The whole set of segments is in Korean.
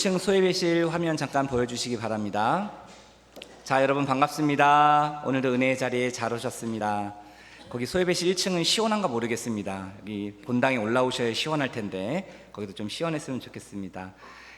1층 소예배실 화면 잠깐 보여주시기 바랍니다. 자, 여러분 반갑습니다. 오늘도 은혜의 자리에 잘 오셨습니다. 거기 소예배실 1층은 시원한가 모르겠습니다. 여기 본당에 올라오셔야 시원할 텐데 거기도 좀 시원했으면 좋겠습니다.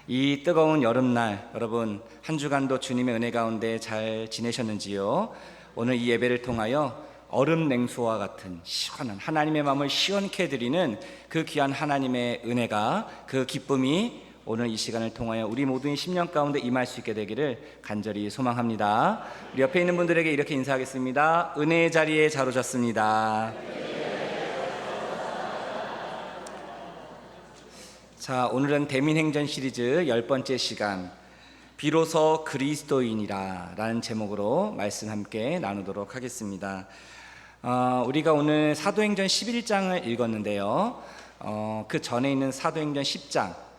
이 뜨거운 여름날 여러분 한 주간도 주님의 은혜 가운데 잘 지내셨는지요? 오늘 이 예배를 통하여 얼음 냉수와 같은 시원한 하나님의 마음을 시원케 해드리는 그 귀한 하나님의 은혜가, 그 기쁨이 오늘 이 시간을 통하여 우리 모두의 심령 가운데 임할 수 있게 되기를 간절히 소망합니다. 우리 옆에 있는 분들에게 이렇게 인사하겠습니다. 은혜의 자리에 잘 오셨습니다. 자, 오늘은 대민행전 시리즈 10번째 시간, 비로소 그리스도인이라 라는 제목으로 말씀 함께 나누도록 하겠습니다. 우리가 오늘 사도행전 11장을 읽었는데요, 그 전에 있는 사도행전 10장,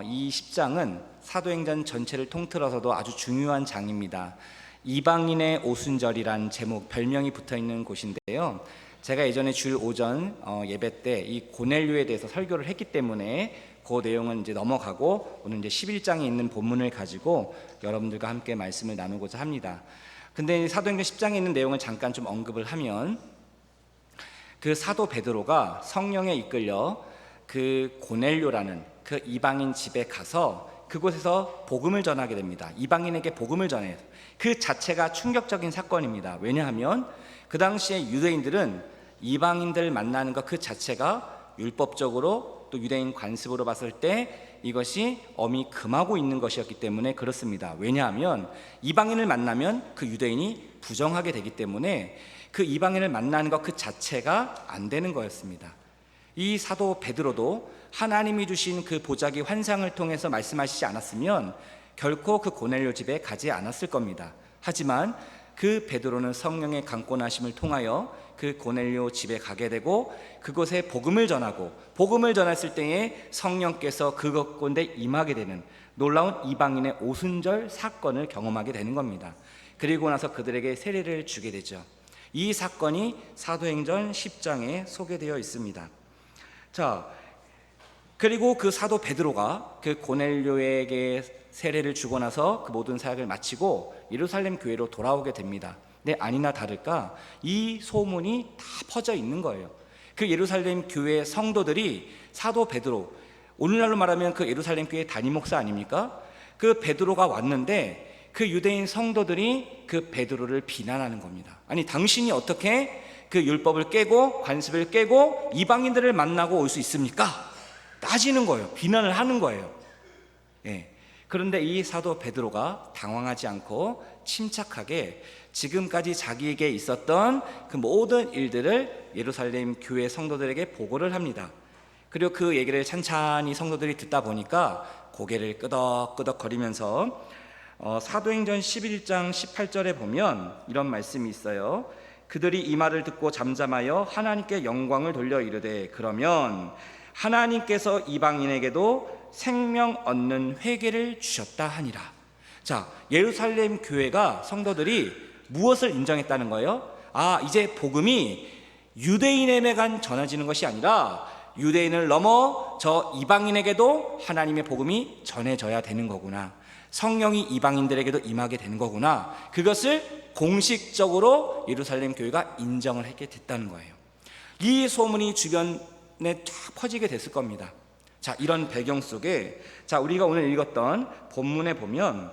이 10장은 사도행전 전체를 통틀어서도 아주 중요한 장입니다. 이방인의 오순절이란 제목, 별명이 붙어있는 곳인데요, 제가 예전에 주일 오전 예배 때 이 고넬료에 대해서 설교를 했기 때문에 그 내용은 이제 넘어가고 오늘 이제 11장에 있는 본문을 가지고 여러분들과 함께 말씀을 나누고자 합니다. 근데 사도행전 10장에 있는 내용을 잠깐 좀 언급을 하면, 그 사도 베드로가 성령에 이끌려 그 고넬료라는 그 이방인 집에 가서 그곳에서 복음을 전하게 됩니다. 이방인에게 복음을 전해요. 그 자체가 충격적인 사건입니다. 왜냐하면 그 당시에 유대인들은 이방인들 만나는 것 그 자체가 율법적으로 또 유대인 관습으로 봤을 때 이것이 엄히 금하고 있는 것이었기 때문에 그렇습니다. 왜냐하면 이방인을 만나면 그 유대인이 부정하게 되기 때문에 그 이방인을 만나는 것 그 자체가 안 되는 거였습니다. 이 사도 베드로도 하나님이 주신 그 보자기 환상을 통해서 말씀하시지 않았으면 결코 그 고넬료 집에 가지 않았을 겁니다. 하지만 그 베드로는 성령의 강권하심을 통하여 그 고넬료 집에 가게 되고 그곳에 복음을 전하고, 복음을 전했을 때에 성령께서 그곳 가운데 임하게 되는 놀라운 이방인의 오순절 사건을 경험하게 되는 겁니다. 그리고 나서 그들에게 세례를 주게 되죠. 이 사건이 사도행전 10장에 소개되어 있습니다. 자, 그리고 그 사도 베드로가 그 고넬료에게 세례를 주고 나서 그 모든 사역을 마치고 예루살렘 교회로 돌아오게 됩니다. 근데 아니나 다를까 이 소문이 다 퍼져 있는 거예요. 그 예루살렘 교회 성도들이 사도 베드로, 오늘날로 말하면 그 예루살렘 교회 담임 목사 아닙니까? 그 베드로가 왔는데 그 유대인 성도들이 그 베드로를 비난하는 겁니다. 아니, 당신이 어떻게 그 율법을 깨고 관습을 깨고 이방인들을 만나고 올 수 있습니까? 따지는 거예요. 비난을 하는 거예요. 예. 그런데 이 사도 베드로가 당황하지 않고 침착하게 지금까지 자기에게 있었던 그 모든 일들을 예루살렘 교회 성도들에게 보고를 합니다. 그리고 그 얘기를 찬찬히 성도들이 듣다 보니까 고개를 끄덕끄덕 거리면서 사도행전 11장 18절에 보면 이런 말씀이 있어요. 그들이 이 말을 듣고 잠잠하여 하나님께 영광을 돌려 이르되, 그러면 하나님께서 이방인에게도 생명 얻는 회개를 주셨다 하니라. 자, 예루살렘 교회가 성도들이 무엇을 인정했다는 거예요? 이제 복음이 유대인에게만 전해지는 것이 아니라 유대인을 넘어 저 이방인에게도 하나님의 복음이 전해져야 되는 거구나. 성령이 이방인들에게도 임하게 되는 거구나. 그것을 공식적으로 예루살렘 교회가 인정을 하게 됐다는 거예요. 이 소문이 주변에 쫙 퍼지게 됐을 겁니다. 자, 이런 배경 속에 우리가 오늘 읽었던 본문에 보면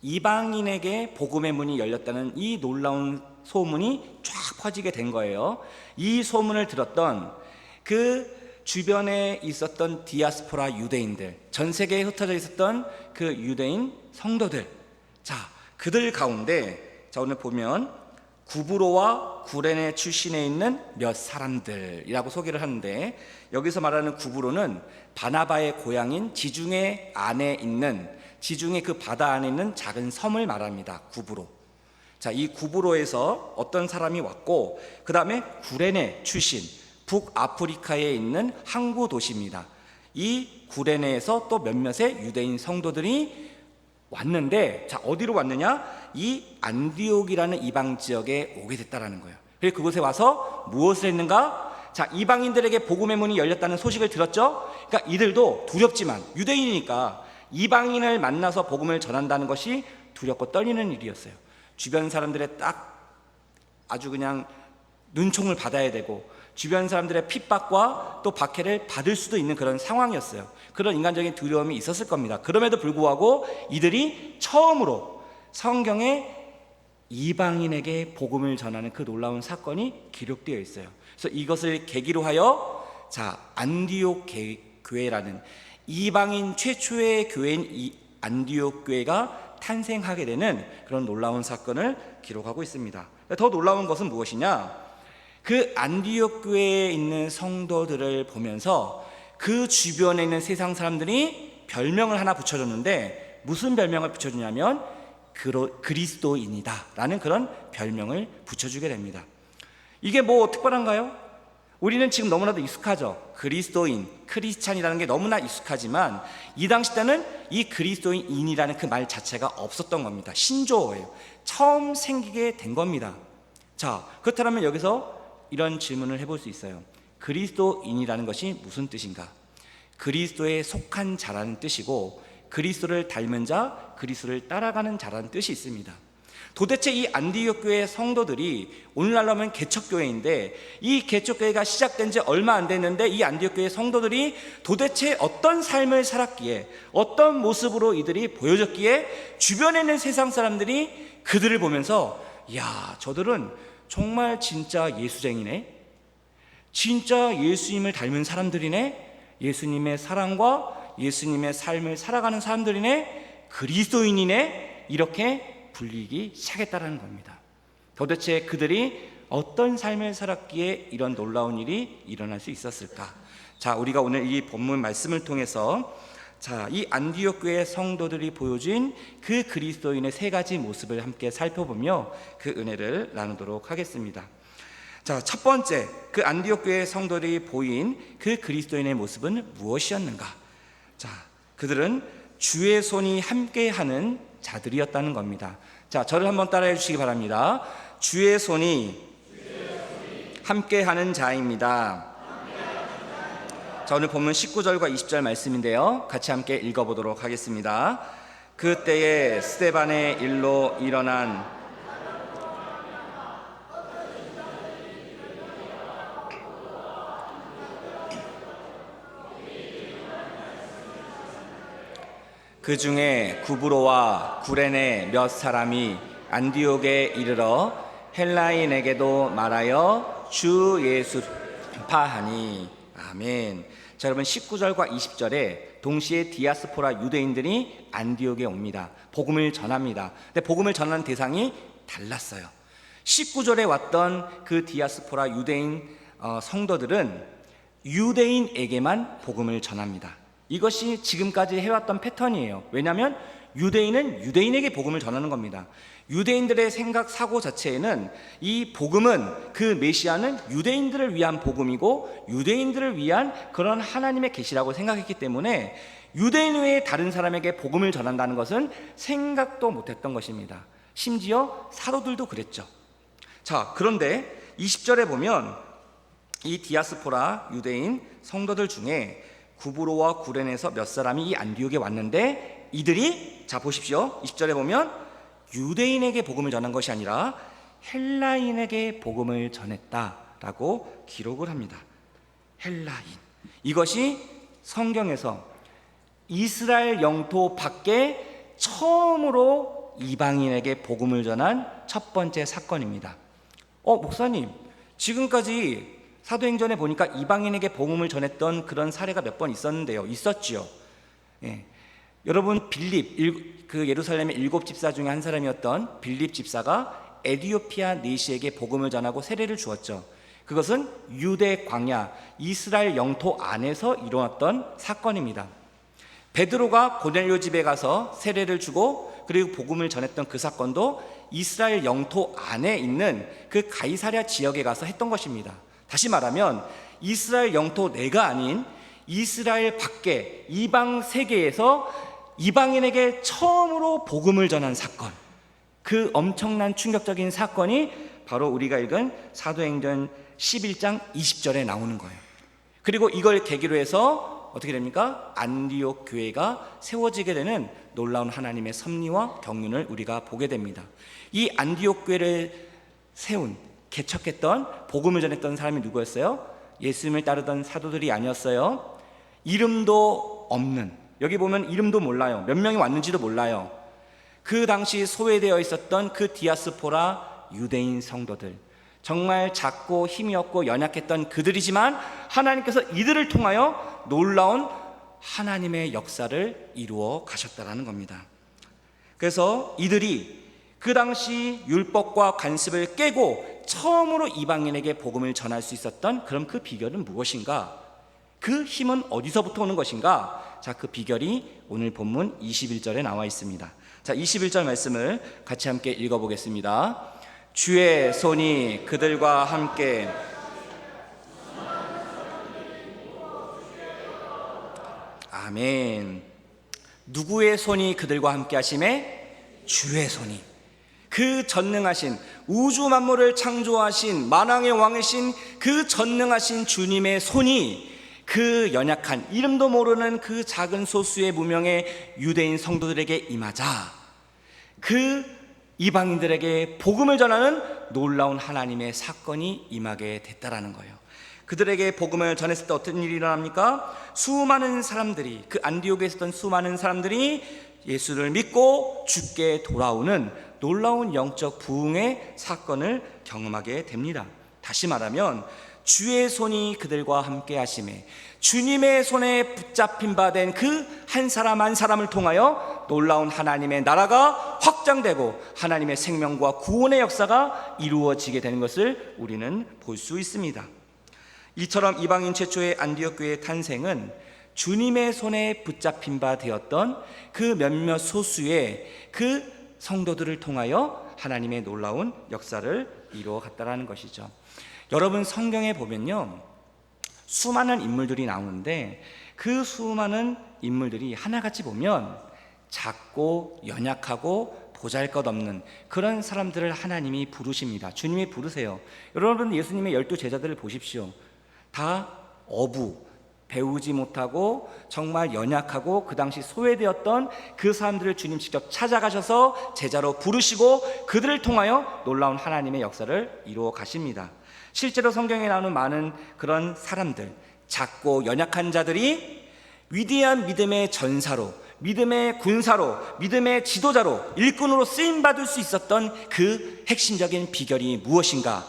이방인에게 복음의 문이 열렸다는 이 놀라운 소문이 쫙 퍼지게 된 거예요. 이 소문을 들었던 그 주변에 있었던 디아스포라 유대인들, 전 세계에 흩어져 있었던 그 유대인 성도들, 그들 가운데 오늘 보면 구브로와 구레네 출신에 있는 몇 사람들이라고 소개를 하는데, 여기서 말하는 구브로는 바나바의 고향인 지중해 안에 있는, 지중해 그 바다 안에 있는 작은 섬을 말합니다. 구브로. 이 구브로에서 어떤 사람이 왔고, 그 다음에 구레네 출신, 북아프리카에 있는 항구 도시입니다. 이 구레네에서 또 몇몇의 유대인 성도들이 왔는데, 어디로 왔느냐? 이 안디옥이라는 이방 지역에 오게 됐다라는 거예요. 그리고 그곳에 와서 무엇을 했는가? 이방인들에게 복음의 문이 열렸다는 소식을 들었죠. 그러니까 이들도 두렵지만 유대인이니까 이방인을 만나서 복음을 전한다는 것이 두렵고 떨리는 일이었어요. 주변 사람들의 딱 아주 그냥 눈총을 받아야 되고 주변 사람들의 핍박과 또 박해를 받을 수도 있는 그런 상황이었어요. 그런 인간적인 두려움이 있었을 겁니다. 그럼에도 불구하고 이들이 처음으로 성경에 이방인에게 복음을 전하는 그 놀라운 사건이 기록되어 있어요. 그래서 이것을 계기로 하여 안디옥 교회라는 이방인 최초의 교회인 이 안디옥 교회가 탄생하게 되는 그런 놀라운 사건을 기록하고 있습니다. 더 놀라운 것은 무엇이냐? 그 안디옥 교회에 있는 성도들을 보면서 그 주변에 있는 세상 사람들이 별명을 하나 붙여줬는데, 무슨 별명을 붙여주냐면 그리스도인이다 라는 그런 별명을 붙여주게 됩니다. 이게 뭐 특별한가요? 우리는 지금 너무나도 익숙하죠. 그리스도인, 크리스찬이라는 게 너무나 익숙하지만 이 당시 때는 이 그리스도인이라는 그 말 자체가 없었던 겁니다. 신조어예요. 처음 생기게 된 겁니다. 그렇다면 여기서 이런 질문을 해볼 수 있어요. 그리스도인이라는 것이 무슨 뜻인가? 그리스도에 속한 자라는 뜻이고, 그리스도를 닮은 자, 그리스도를 따라가는 자라는 뜻이 있습니다. 도대체 이 안디옥 교회 성도들이, 오늘날로 하면 개척교회인데, 이 개척교회가 시작된 지 얼마 안 됐는데 이 안디옥 교회 성도들이 도대체 어떤 삶을 살았기에, 어떤 모습으로 이들이 보여졌기에 주변에 있는 세상 사람들이 그들을 보면서 야, 저들은 정말 진짜 예수쟁이네, 진짜 예수님을 닮은 사람들이네, 예수님의 사랑과 예수님의 삶을 살아가는 사람들이네, 그리스도인이네, 이렇게 불리기 시작했다는 겁니다. 도대체 그들이 어떤 삶을 살았기에 이런 놀라운 일이 일어날 수 있었을까? 우리가 오늘 이 본문 말씀을 통해서 이 안디옥 교회 성도들이 보여준 그 그리스도인의 세 가지 모습을 함께 살펴보며 그 은혜를 나누도록 하겠습니다. 첫 번째, 그 안디옥 교회 성도들이 보인 그 그리스도인의 모습은 무엇이었는가? 그들은 주의 손이 함께하는 자들이었다는 겁니다. 저를 한번 따라해 주시기 바랍니다. 주의 손이 함께하는 자입니다. 오늘 본문 19절과 20절 말씀인데요, 같이 함께 읽어보도록 하겠습니다. 그때에 스데반의 일로 일어난 그 중에 구브로와 구레네 몇 사람이 안디옥에 이르러 헬라인에게도 말하여 주 예수 파하니. 아멘. 여러분, 19절과 20절에 동시에 디아스포라 유대인들이 안디옥에 옵니다. 복음을 전합니다. 근데 복음을 전하는 대상이 달랐어요. 19절에 왔던 그 디아스포라 유대인 성도들은 유대인에게만 복음을 전합니다. 이것이 지금까지 해왔던 패턴이에요. 왜냐하면 유대인은 유대인에게 복음을 전하는 겁니다. 유대인들의 생각, 사고 자체에는 이 복음은, 그 메시아는 유대인들을 위한 복음이고 유대인들을 위한 그런 하나님의 계시라고 생각했기 때문에 유대인 외에 다른 사람에게 복음을 전한다는 것은 생각도 못했던 것입니다. 심지어 사도들도 그랬죠. 그런데 20절에 보면 이 디아스포라 유대인 성도들 중에 구브로와 구레네에서 몇 사람이 이 안디옥에 왔는데, 이들이 보십시오. 20절에 보면 유대인에게 복음을 전한 것이 아니라 헬라인에게 복음을 전했다라고 기록을 합니다. 헬라인, 이것이 성경에서 이스라엘 영토 밖에 처음으로 이방인에게 복음을 전한 첫 번째 사건입니다. 목사님, 지금까지 사도행전에 보니까 이방인에게 복음을 전했던 그런 사례가 몇 번 있었는데요. 있었지요. 여러분, 빌립, 그 예루살렘의 7 집사 중에 한 사람이었던 빌립 집사가 에디오피아 내시에게 복음을 전하고 세례를 주었죠. 그것은 유대 광야, 이스라엘 영토 안에서 일어났던 사건입니다. 베드로가 고넬료 집에 가서 세례를 주고 그리고 복음을 전했던 그 사건도 이스라엘 영토 안에 있는 그 가이사랴 지역에 가서 했던 것입니다. 다시 말하면 이스라엘 영토 내가 아닌 이스라엘 밖에 이방 세계에서 이방인에게 처음으로 복음을 전한 사건, 그 엄청난 충격적인 사건이 바로 우리가 읽은 사도행전 11장 20절에 나오는 거예요. 그리고 이걸 계기로 해서 어떻게 됩니까? 안디옥 교회가 세워지게 되는 놀라운 하나님의 섭리와 경륜을 우리가 보게 됩니다. 이 안디옥 교회를 세운, 개척했던, 복음을 전했던 사람이 누구였어요? 예수님을 따르던 사도들이 아니었어요. 이름도 없는, 여기 보면 이름도 몰라요. 몇 명이 왔는지도 몰라요. 그 당시 소외되어 있었던 그 디아스포라 유대인 성도들, 정말 작고 힘이 없고 연약했던 그들이지만 하나님께서 이들을 통하여 놀라운 하나님의 역사를 이루어 가셨다는 겁니다. 그래서 이들이 그 당시 율법과 관습을 깨고 처음으로 이방인에게 복음을 전할 수 있었던 그럼 그 비결은 무엇인가? 그 힘은 어디서부터 오는 것인가? 자, 그 비결이 오늘 본문 21절에 나와 있습니다. 자, 21절 말씀을 같이 함께 읽어보겠습니다. 주의 손이 그들과 함께 아멘. 누구의 손이 그들과 함께 하심에? 주의 손이. 그 전능하신 우주 만물을 창조하신 만왕의 왕이신 그 전능하신 주님의 손이 그 연약한 이름도 모르는 그 작은 소수의 무명의 유대인 성도들에게 임하자 그 이방인들에게 복음을 전하는 놀라운 하나님의 사건이 임하게 됐다라는 거예요. 그들에게 복음을 전했을 때 어떤 일이 일어납니까? 수많은 사람들이, 그 안디옥에 있었던 수많은 사람들이 예수를 믿고 죽게 돌아오는 놀라운 영적 부흥의 사건을 경험하게 됩니다. 다시 말하면 주의 손이 그들과 함께 하심에 주님의 손에 붙잡힌 바 된 그 한 사람 한 사람을 통하여 놀라운 하나님의 나라가 확장되고 하나님의 생명과 구원의 역사가 이루어지게 되는 것을 우리는 볼 수 있습니다. 이처럼 이방인 최초의 안디옥 교회의 탄생은 주님의 손에 붙잡힌 바 되었던 그 몇몇 소수의 그 성도들을 통하여 하나님의 놀라운 역사를 이루어 갔다라는 것이죠. 여러분, 성경에 보면요, 수많은 인물들이 나오는데 그 수많은 인물들이 하나같이 보면 작고 연약하고 보잘것없는 그런 사람들을 하나님이 부르십니다. 주님이 부르세요. 여러분, 예수님의 12 제자들을 보십시오. 다 어부, 배우지 못하고 정말 연약하고 그 당시 소외되었던 그 사람들을 주님 직접 찾아가셔서 제자로 부르시고 그들을 통하여 놀라운 하나님의 역사를 이루어 가십니다. 실제로 성경에 나오는 많은 그런 사람들, 작고 연약한 자들이 위대한 믿음의 전사로, 믿음의 군사로, 믿음의 지도자로, 일꾼으로 쓰임받을 수 있었던 그 핵심적인 비결이 무엇인가?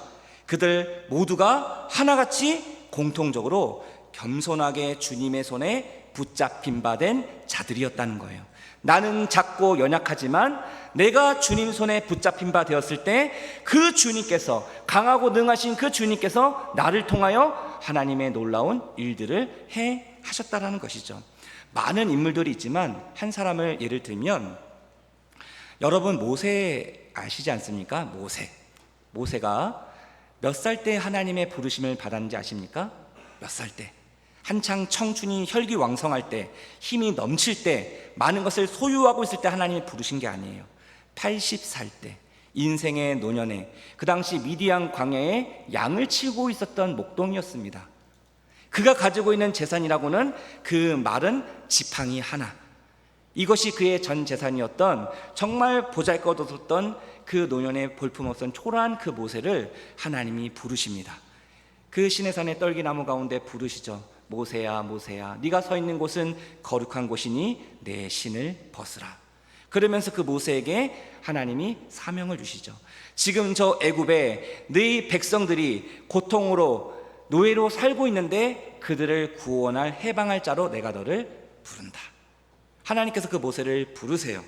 그들 모두가 하나같이 공통적으로 겸손하게 주님의 손에 붙잡힌 바 된 자들이었다는 거예요. 나는 작고 연약하지만 내가 주님 손에 붙잡힌 바 되었을 때 그 주님께서, 강하고 능하신 그 주님께서 나를 통하여 하나님의 놀라운 일들을 해 하셨다라는 것이죠. 많은 인물들이 있지만 한 사람을 예를 들면, 여러분 모세 아시지 않습니까? 모세가 몇 살 때 하나님의 부르심을 받았는지 아십니까? 몇 살 때? 한창 청춘이 혈기왕성할 때, 힘이 넘칠 때, 많은 것을 소유하고 있을 때 하나님이 부르신 게 아니에요. 80살 때, 인생의 노년에, 그 당시 미디안 광야에 양을 치고 있었던 목동이었습니다. 그가 가지고 있는 재산이라고는 그 마른 지팡이 하나, 이것이 그의 전 재산이었던, 정말 보잘것없었던 그 노년에 볼품없던 초라한 그 모세를 하나님이 부르십니다. 그 시내산의 떨기나무 가운데 부르시죠. 모세야, 모세야, 네가 서 있는 곳은 거룩한 곳이니 내 신을 벗으라. 그러면서 그 모세에게 하나님이 사명을 주시죠. 지금 저 애굽에 네 백성들이 고통으로 노예로 살고 있는데 그들을 구원할 해방할 자로 내가 너를 부른다. 하나님께서 그 모세를 부르세요.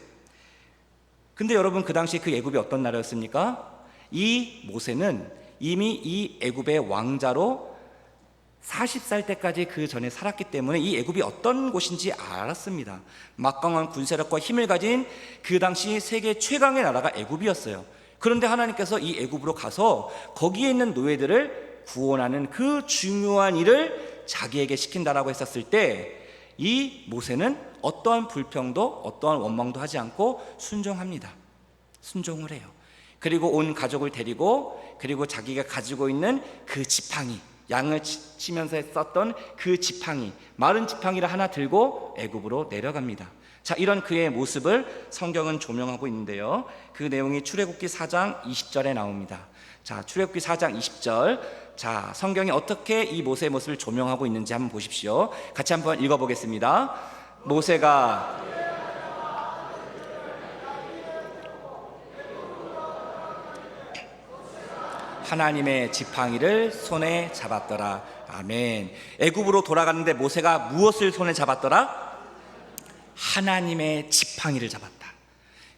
근데 여러분, 그 당시 그 애굽이 어떤 나라였습니까? 이 모세는 이미 이 애굽의 왕자로 40살 때까지 그 전에 살았기 때문에 이 애굽이 어떤 곳인지 알았습니다. 막강한 군사력과 힘을 가진 그 당시 세계 최강의 나라가 애굽이었어요. 그런데 하나님께서 이 애굽으로 가서 거기에 있는 노예들을 구원하는 그 중요한 일을 자기에게 시킨다라고 했었을 때 이 모세는 어떠한 불평도 어떠한 원망도 하지 않고 순종합니다. 순종을 해요. 그리고 온 가족을 데리고, 그리고 자기가 가지고 있는 그 지팡이, 양을 치면서 썼던 그 지팡이, 마른 지팡이를 하나 들고 애굽으로 내려갑니다. 자, 이런 그의 모습을 성경은 조명하고 있는데요, 그 내용이 출애굽기 4장 20절에 나옵니다. 자, 출애굽기 4장 20절. 자, 성경이 어떻게 이 모세의 모습을 조명하고 있는지 한번 보십시오. 같이 한번 읽어보겠습니다. 모세가 하나님의 지팡이를 손에 잡았더라. 아멘. 애굽으로 돌아가는데 모세가 무엇을 손에 잡았더라? 하나님의 지팡이를 잡았다.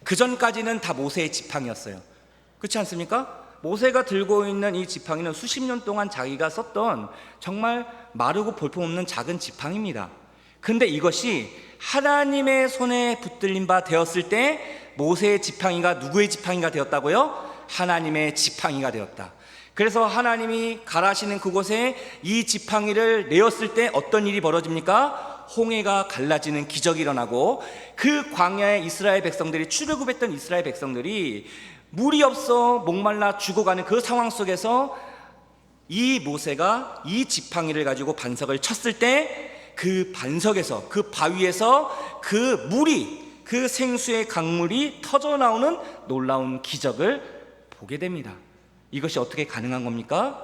그 전까지는 다 모세의 지팡이였어요. 그렇지 않습니까? 모세가 들고 있는 이 지팡이는 수십 년 동안 자기가 썼던 정말 마르고 볼품없는 작은 지팡이입니다. 근데 이것이 하나님의 손에 붙들린 바 되었을 때 모세의 지팡이가 누구의 지팡이가 되었다고요? 하나님의 지팡이가 되었다. 그래서 하나님이 가라시는 그곳에 이 지팡이를 내었을 때 어떤 일이 벌어집니까? 홍해가 갈라지는 기적이 일어나고, 그 광야에 이스라엘 백성들이, 출애굽했던 이스라엘 백성들이 물이 없어 목말라 죽어가는 그 상황 속에서 이 모세가 이 지팡이를 가지고 반석을 쳤을 때 그 반석에서, 그 바위에서 그 물이, 그 생수의 강물이 터져 나오는 놀라운 기적을 보게 됩니다. 이것이 어떻게 가능한 겁니까?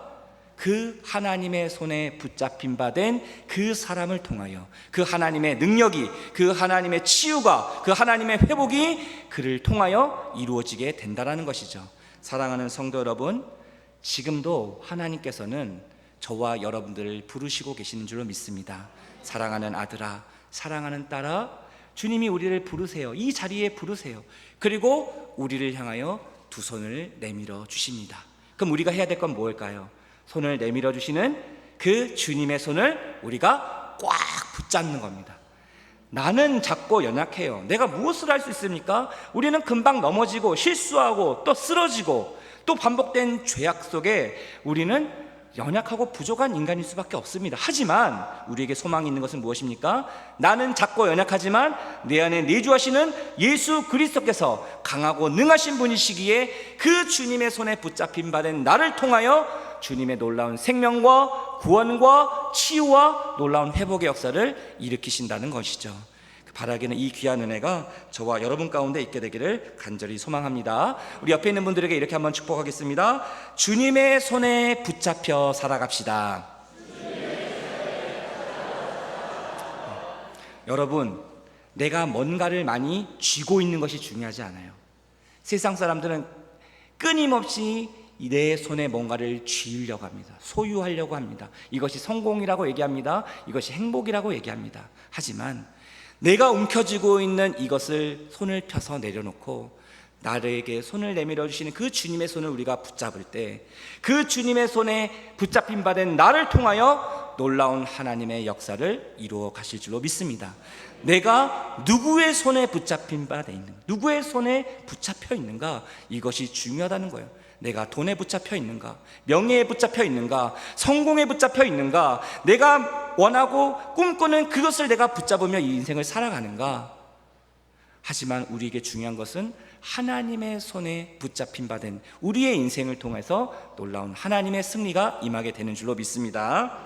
그 하나님의 손에 붙잡힌 바 된 그 사람을 통하여, 그 하나님의 능력이, 그 하나님의 치유가, 그 하나님의 회복이 그를 통하여 이루어지게 된다는 것이죠. 사랑하는 성도 여러분, 지금도 하나님께서는 저와 여러분들을 부르시고 계시는 줄로 믿습니다. 사랑하는 아들아, 사랑하는 딸아, 주님이 우리를 부르세요. 이 자리에 부르세요. 그리고 우리를 향하여 두 손을 내밀어 주십니다. 그럼 우리가 해야 될 건 뭘까요? 손을 내밀어 주시는 그 주님의 손을 우리가 꽉 붙잡는 겁니다. 나는 작고 연약해요. 내가 무엇을 할 수 있습니까? 우리는 금방 넘어지고 실수하고 또 쓰러지고 또 반복된 죄악 속에 우리는 연약하고 부족한 인간일 수밖에 없습니다. 하지만 우리에게 소망이 있는 것은 무엇입니까? 나는 작고 연약하지만 내 안에 내주하시는 예수 그리스도께서 강하고 능하신 분이시기에 그 주님의 손에 붙잡힌 바 된 나를 통하여 주님의 놀라운 생명과 구원과 치유와 놀라운 회복의 역사를 일으키신다는 것이죠. 바라기는 이 귀한 은혜가 저와 여러분 가운데 있게 되기를 간절히 소망합니다. 우리 옆에 있는 분들에게 이렇게 한번 축복하겠습니다. 주님의 손에 붙잡혀 살아갑시다. 여러분, 내가 뭔가를 많이 쥐고 있는 것이 중요하지 않아요. 세상 사람들은 끊임없이 내 손에 뭔가를 쥐려고 합니다. 소유하려고 합니다. 이것이 성공이라고 얘기합니다. 이것이 행복이라고 얘기합니다. 하지만 내가 움켜쥐고 있는 이것을 손을 펴서 내려놓고 나에게 손을 내밀어 주시는 그 주님의 손을 우리가 붙잡을 때, 그 주님의 손에 붙잡힌 바 된 나를 통하여 놀라운 하나님의 역사를 이루어 가실 줄로 믿습니다. 내가 누구의 손에 붙잡힌 바 돼 있는가, 누구의 손에 붙잡혀 있는가, 이것이 중요하다는 거예요. 내가 돈에 붙잡혀 있는가, 명예에 붙잡혀 있는가, 성공에 붙잡혀 있는가, 내가 원하고 꿈꾸는 그것을 내가 붙잡으며 이 인생을 살아가는가. 하지만 우리에게 중요한 것은 하나님의 손에 붙잡힌 바 된 우리의 인생을 통해서 놀라운 하나님의 승리가 임하게 되는 줄로 믿습니다.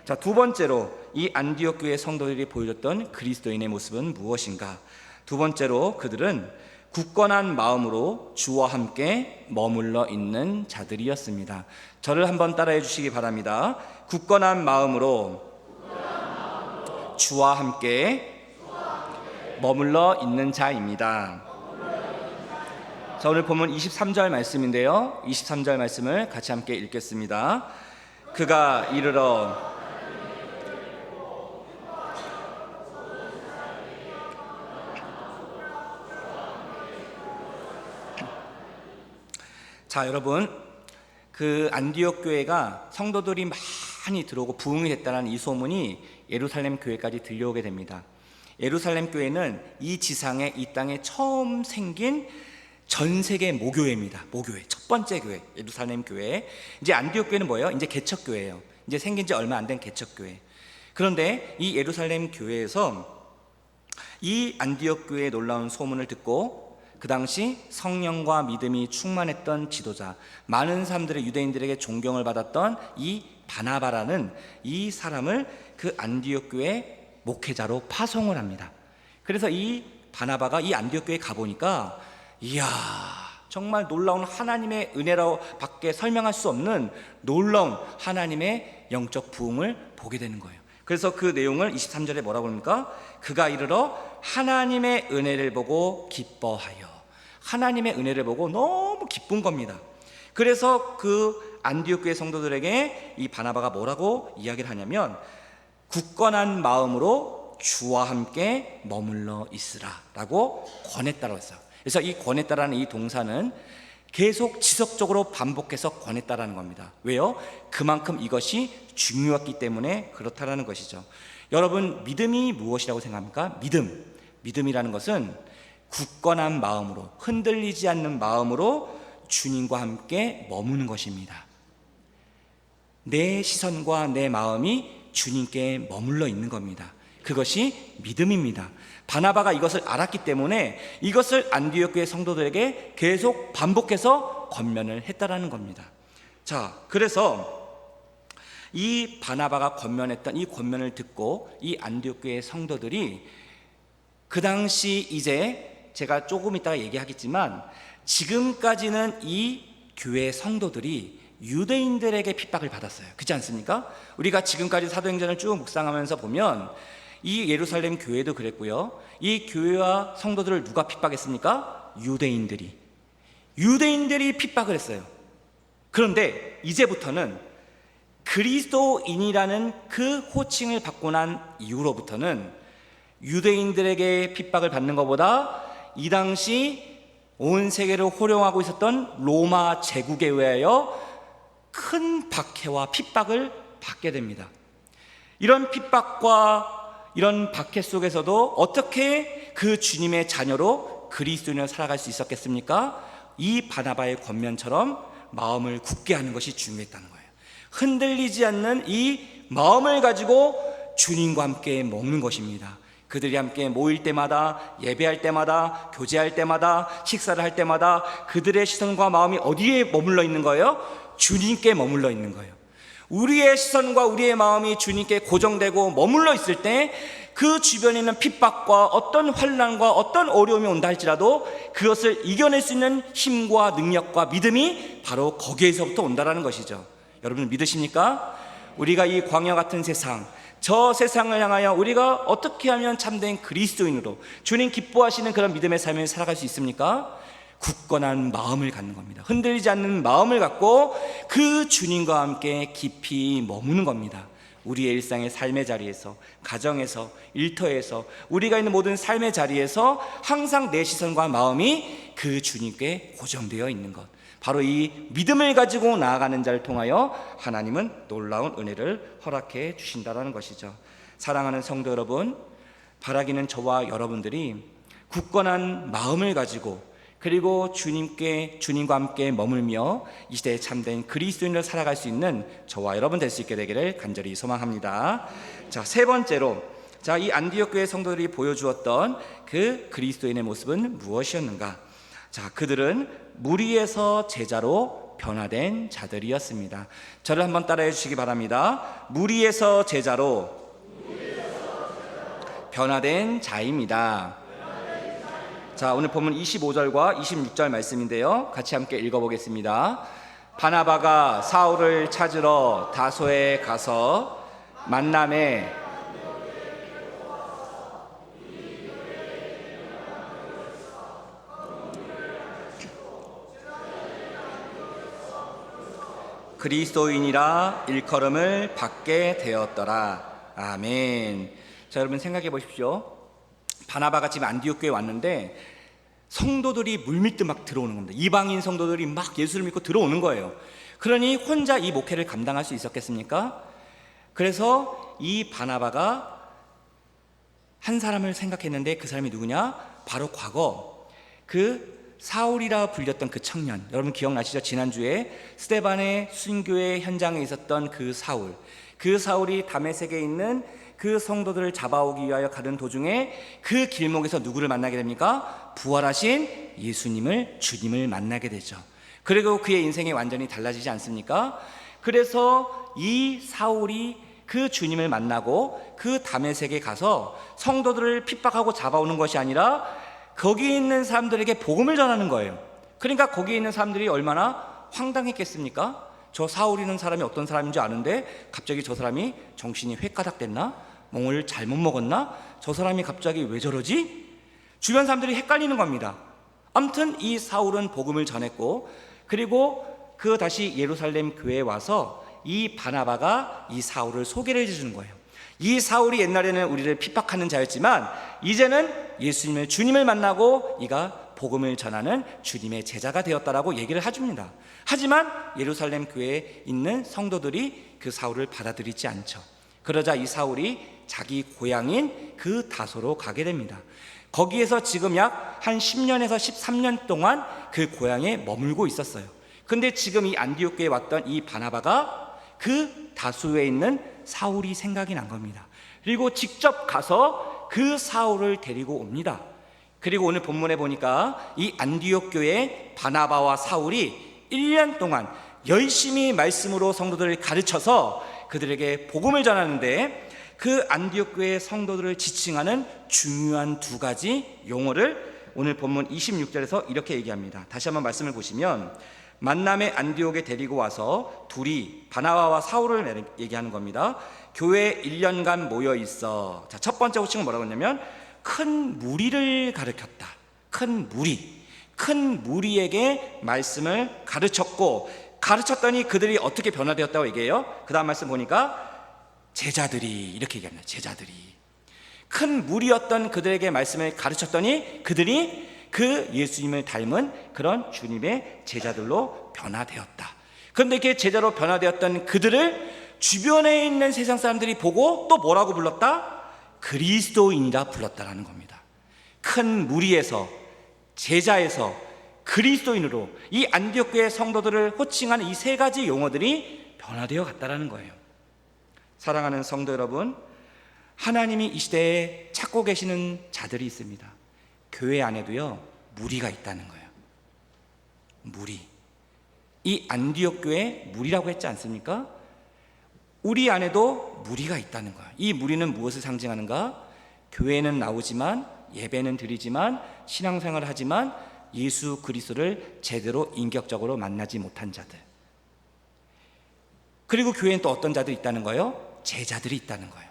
자, 두 번째로 이 안디옥 교회 성도들이 보여줬던 그리스도인의 모습은 무엇인가? 두 번째로 그들은 굳건한 마음으로 주와 함께 머물러 있는 자들이었습니다. 저를 한번 따라해 주시기 바랍니다. 굳건한 마음으로 주와 함께 머물러 있는 자입니다. 자, 오늘 본문 23절 말씀인데요, 23절 말씀을 같이 함께 읽겠습니다. 그가 이르러 자, 여러분, 그 안디옥 교회가 성도들이 많이 들어오고 부흥이 됐다는 이 소문이 예루살렘 교회까지 들려오게 됩니다. 예루살렘 교회는 이 지상에, 이 땅에 처음 생긴 전 세계 모교회입니다. 모교회, 첫 번째 교회, 예루살렘 교회. 이제 안디옥 교회는 뭐예요? 이제 개척교회예요. 이제 생긴 지 얼마 안 된 개척교회. 그런데 이 예루살렘 교회에서 이 안디옥 교회의 놀라운 소문을 듣고 그 당시 성령과 믿음이 충만했던 지도자, 많은 사람들의, 유대인들에게 존경을 받았던 이 바나바라는 이 사람을 그 안디옥 교회 목회자로 파송을 합니다. 그래서 이 바나바가 이 안디옥 교회에 가보니까 이야, 정말 놀라운 하나님의 은혜라고 밖에 설명할 수 없는 놀라운 하나님의 영적 부흥을 보게 되는 거예요. 그래서 그 내용을 23절에 뭐라고 합니까? 그가 이르러 하나님의 은혜를 보고 기뻐하여, 하나님의 은혜를 보고 너무 기쁜 겁니다. 그래서 그 안디옥 교회 성도들에게 이 바나바가 뭐라고 이야기를 하냐면 굳건한 마음으로 주와 함께 머물러 있으라 라고 권했다고 했어요. 그래서 이 권했다라는 이 동사는 계속 지속적으로 반복해서 권했다라는 겁니다. 왜요? 그만큼 이것이 중요했기 때문에 그렇다라는 것이죠. 여러분, 믿음이 무엇이라고 생각합니까? 믿음이라는 것은 굳건한 마음으로, 흔들리지 않는 마음으로 주님과 함께 머무는 것입니다. 내 시선과 내 마음이 주님께 머물러 있는 겁니다. 그것이 믿음입니다. 바나바가 이것을 알았기 때문에 이것을 안디옥 교회 성도들에게 계속 반복해서 권면을 했다라는 겁니다. 자, 그래서 이 바나바가 권면했던 이 권면을 듣고 이 안디옥 교회 성도들이 그 당시, 이제 제가 조금 이따가 얘기하겠지만 지금까지는 이 교회 성도들이 유대인들에게 핍박을 받았어요. 그렇지 않습니까? 우리가 지금까지 사도행전을 쭉 묵상하면서 보면 이 예루살렘 교회도 그랬고요, 이 교회와 성도들을 누가 핍박했습니까? 유대인들이 핍박을 했어요. 그런데 이제부터는 그리스도인이라는 그 호칭을 받고 난 이후로부터는 유대인들에게 핍박을 받는 것보다 이 당시 온 세계를 호령하고 있었던 로마 제국에 의하여 큰 박해와 핍박을 받게 됩니다. 이런 핍박과 이런 박해 속에서도 어떻게 그 주님의 자녀로 그리스도인으로 살아갈 수 있었겠습니까? 이 바나바의 권면처럼 마음을 굳게 하는 것이 중요했다는 거예요. 흔들리지 않는 이 마음을 가지고 주님과 함께 먹는 것입니다. 그들이 함께 모일 때마다, 예배할 때마다, 교제할 때마다, 식사를 할 때마다 그들의 시선과 마음이 어디에 머물러 있는 거예요? 주님께 머물러 있는 거예요. 우리의 시선과 우리의 마음이 주님께 고정되고 머물러 있을 때 그 주변에 있는 핍박과 어떤 환난과 어떤 어려움이 온다 할지라도 그것을 이겨낼 수 있는 힘과 능력과 믿음이 바로 거기에서부터 온다라는 것이죠. 여러분 믿으십니까? 우리가 이 광야 같은 세상, 저 세상을 향하여 우리가 어떻게 하면 참된 그리스도인으로 주님 기뻐하시는 그런 믿음의 삶을 살아갈 수 있습니까? 굳건한 마음을 갖는 겁니다. 흔들리지 않는 마음을 갖고 그 주님과 함께 깊이 머무는 겁니다. 우리의 일상의 삶의 자리에서, 가정에서, 일터에서, 우리가 있는 모든 삶의 자리에서 항상 내 시선과 마음이 그 주님께 고정되어 있는 것, 바로 이 믿음을 가지고 나아가는 자를 통하여 하나님은 놀라운 은혜를 허락해 주신다는 것이죠. 사랑하는 성도 여러분, 바라기는 저와 여러분들이 굳건한 마음을 가지고 그리고 주님과 함께 머물며 이 시대에 참된 그리스도인으로 살아갈 수 있는 저와 여러분 될 수 있게 되기를 간절히 소망합니다. 자, 세 번째로, 이 안디옥 교회 성도들이 보여주었던 그 그리스도인의 모습은 무엇이었는가? 자, 그들은 무리에서 제자로 변화된 자들이었습니다. 저를 한번 따라해 주시기 바랍니다. 무리에서 제자로 변화된 자입니다. 자, 오늘 본문 25절과 26절 말씀인데요, 같이 함께 읽어보겠습니다. 바나바가 사울을 찾으러 다소에 가서 만남에 그리스도인이라 일컬음을 받게 되었더라. 아멘. 자, 여러분 생각해 보십시오. 바나바가 지금 안디옥 교회에 왔는데 성도들이 물밀듯 막 들어오는 겁니다. 이방인 성도들이 막 예수를 믿고 들어오는 거예요. 그러니 혼자 이 목회를 감당할 수 있었겠습니까? 그래서 이 바나바가 한 사람을 생각했는데 그 사람이 누구냐? 바로 과거 그 사울이라 불렸던 그 청년, 여러분 기억나시죠? 지난주에 스데반의 순교의 현장에 있었던 그 사울이 다메섹에 있는 그 성도들을 잡아오기 위하여 가는 도중에 그 길목에서 누구를 만나게 됩니까? 부활하신 예수님을, 주님을 만나게 되죠. 그리고 그의 인생이 완전히 달라지지 않습니까? 그래서 이 사울이 그 주님을 만나고 그 다메섹에 가서 성도들을 핍박하고 잡아오는 것이 아니라 거기 있는 사람들에게 복음을 전하는 거예요. 그러니까 거기에 있는 사람들이 얼마나 황당했겠습니까? 저 사울이라는 사람이 어떤 사람인지 아는데 갑자기 저 사람이 정신이 횟가닥 됐나? 몽을 잘못 먹었나? 저 사람이 갑자기 왜 저러지? 주변 사람들이 헷갈리는 겁니다. 아무튼 이 사울은 복음을 전했고, 그리고 그 다시 예루살렘 교회에 와서 이 바나바가 이 사울을 소개를 해주는 거예요. 이 사울이 옛날에는 우리를 핍박하는 자였지만 이제는 예수님을, 주님을 만나고 이가 복음을 전하는 주님의 제자가 되었다라고 얘기를 해줍니다. 하지만 예루살렘 교회에 있는 성도들이 그 사울을 받아들이지 않죠. 그러자 이 사울이 자기 고향인 그 다소로 가게 됩니다. 거기에서 지금 약 한 10년에서 13년 동안 그 고향에 머물고 있었어요. 근데 지금 이 안디옥 교회에 왔던 이 바나바가 그 다소에 있는 사울이 생각이 난 겁니다. 그리고 직접 가서 그 사울을 데리고 옵니다. 그리고 오늘 본문에 보니까 이 안디옥 교회 바나바와 사울이 1년 동안 열심히 말씀으로 성도들을 가르쳐서 그들에게 복음을 전하는데, 그 안디옥 교회 성도들을 지칭하는 중요한 두 가지 용어를 오늘 본문 26절에서 이렇게 얘기합니다. 다시 한번 말씀을 보시면, 만남의 안디옥에 데리고 와서 둘이 바나바와 사울을 얘기하는 겁니다. 교회에 1년간 모여 있어. 자, 첫 번째 호칭은 뭐라고 했냐면 큰 무리를 가르쳤다. 큰 무리에게 말씀을 가르쳤더니 그들이 어떻게 변화되었다고 얘기해요? 그 다음 말씀 보니까 제자들이, 이렇게 얘기합니다. 제자들이. 큰 무리였던 그들에게 말씀을 가르쳤더니 그들이 그 예수님을 닮은 그런 주님의 제자들로 변화되었다. 그런데 이렇게 제자로 변화되었던 그들을 주변에 있는 세상 사람들이 보고 또 뭐라고 불렀다? 그리스도인이라 불렀다라는 겁니다. 큰 무리에서, 제자에서 그리스도인으로 이 안디옥 교회 성도들을 호칭하는 이 세 가지 용어들이 변화되어 갔다라는 거예요. 사랑하는 성도 여러분, 하나님이 이 시대에 찾고 계시는 자들이 있습니다. 교회 안에도요, 무리가 있다는 거예요. 무리. 이 안디옥 교회 무리라고 했지 않습니까? 우리 안에도 무리가 있다는 거예요. 이 무리는 무엇을 상징하는가? 교회는 나오지만, 예배는 드리지만, 신앙생활을 하지만 예수 그리스도를 제대로 인격적으로 만나지 못한 자들. 그리고 교회는 또 어떤 자들이 있다는 거예요? 제자들이 있다는 거예요.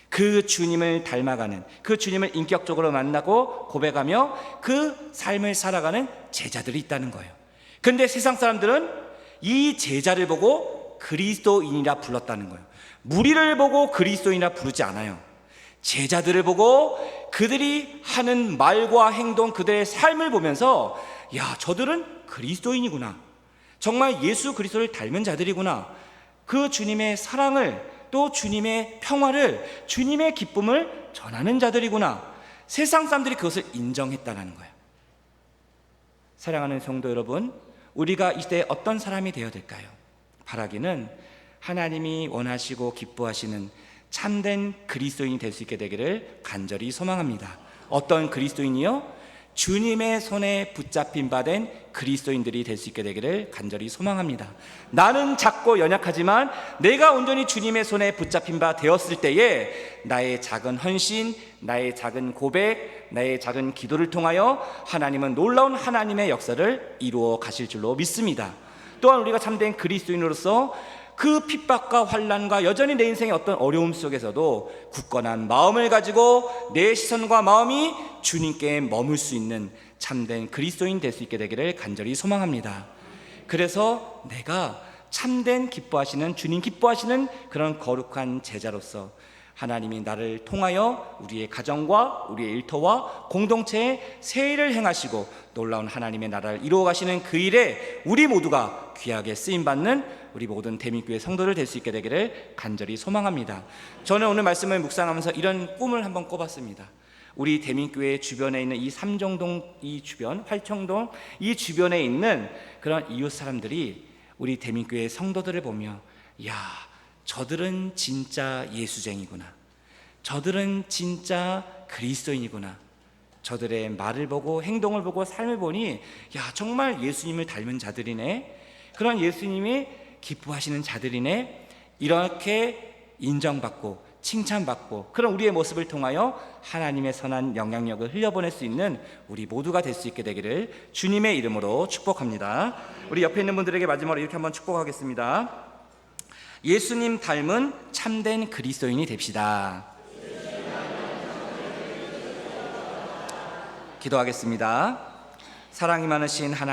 그 주님을 닮아가는, 그 주님을 인격적으로 만나고 고백하며 그 삶을 살아가는 제자들이 있다는 거예요. 그런데 세상 사람들은 이 제자를 보고 그리스도인이라 불렀다는 거예요. 무리를 보고 그리스도인이라 부르지 않아요. 제자들을 보고 그들이 하는 말과 행동, 그들의 삶을 보면서 야, 저들은 그리스도인이구나. 정말 예수 그리스도를 닮은 자들이구나. 그 주님의 사랑을, 또 주님의 평화를, 주님의 기쁨을 전하는 자들이구나. 세상 사람들이 그것을 인정했다는 거예요. 사랑하는 성도 여러분, 우리가 이 시대에 어떤 사람이 되어야 될까요? 바라기는 하나님이 원하시고 기뻐하시는 참된 그리스도인이 될 수 있게 되기를 간절히 소망합니다. 어떤 그리스도인이요? 주님의 손에 붙잡힌 바 된 그리스도인들이 될 수 있게 되기를 간절히 소망합니다. 나는 작고 연약하지만 내가 온전히 주님의 손에 붙잡힌 바 되었을 때에 나의 작은 헌신, 나의 작은 고백, 나의 작은 기도를 통하여 하나님은 놀라운 하나님의 역사를 이루어 가실 줄로 믿습니다. 또한 우리가 참된 그리스도인으로서 그 핍박과 환난과 여전히 내 인생의 어떤 어려움 속에서도 굳건한 마음을 가지고 내 시선과 마음이 주님께 머물 수 있는 참된 그리스도인 될 수 있게 되기를 간절히 소망합니다. 그래서 내가 참된 기뻐하시는, 주님 기뻐하시는 그런 거룩한 제자로서 하나님이 나를 통하여 우리의 가정과 우리의 일터와 공동체에 새 일을 행하시고 놀라운 하나님의 나라를 이루어 가시는 그 일에 우리 모두가 귀하게 쓰임받는 우리 모든 대민교회 성도를 될 수 있게 되기를 간절히 소망합니다. 저는 오늘 말씀을 묵상하면서 이런 꿈을 한번 꿔봤습니다. 우리 대민교회 주변에 있는 이 삼정동 이 주변, 활청동 이 주변에 있는 그런 이웃 사람들이 우리 대민교회 성도들을 보며 야, 저들은 진짜 예수쟁이구나. 저들은 진짜 그리스도인이구나. 저들의 말을 보고 행동을 보고 삶을 보니 야, 정말 예수님을 닮은 자들이네. 그런 예수님이 기뻐하시는 자들이네. 이렇게 인정받고 칭찬받고 그런 우리의 모습을 통하여 하나님의 선한 영향력을 흘려보낼 수 있는 우리 모두가 될 수 있게 되기를 주님의 이름으로 축복합니다. 우리 옆에 있는 분들에게 마지막으로 이렇게 한번 축복하겠습니다. 예수님 닮은 참된 그리스도인이 됩시다. 기도하겠습니다. 사랑이 많으신 하나님,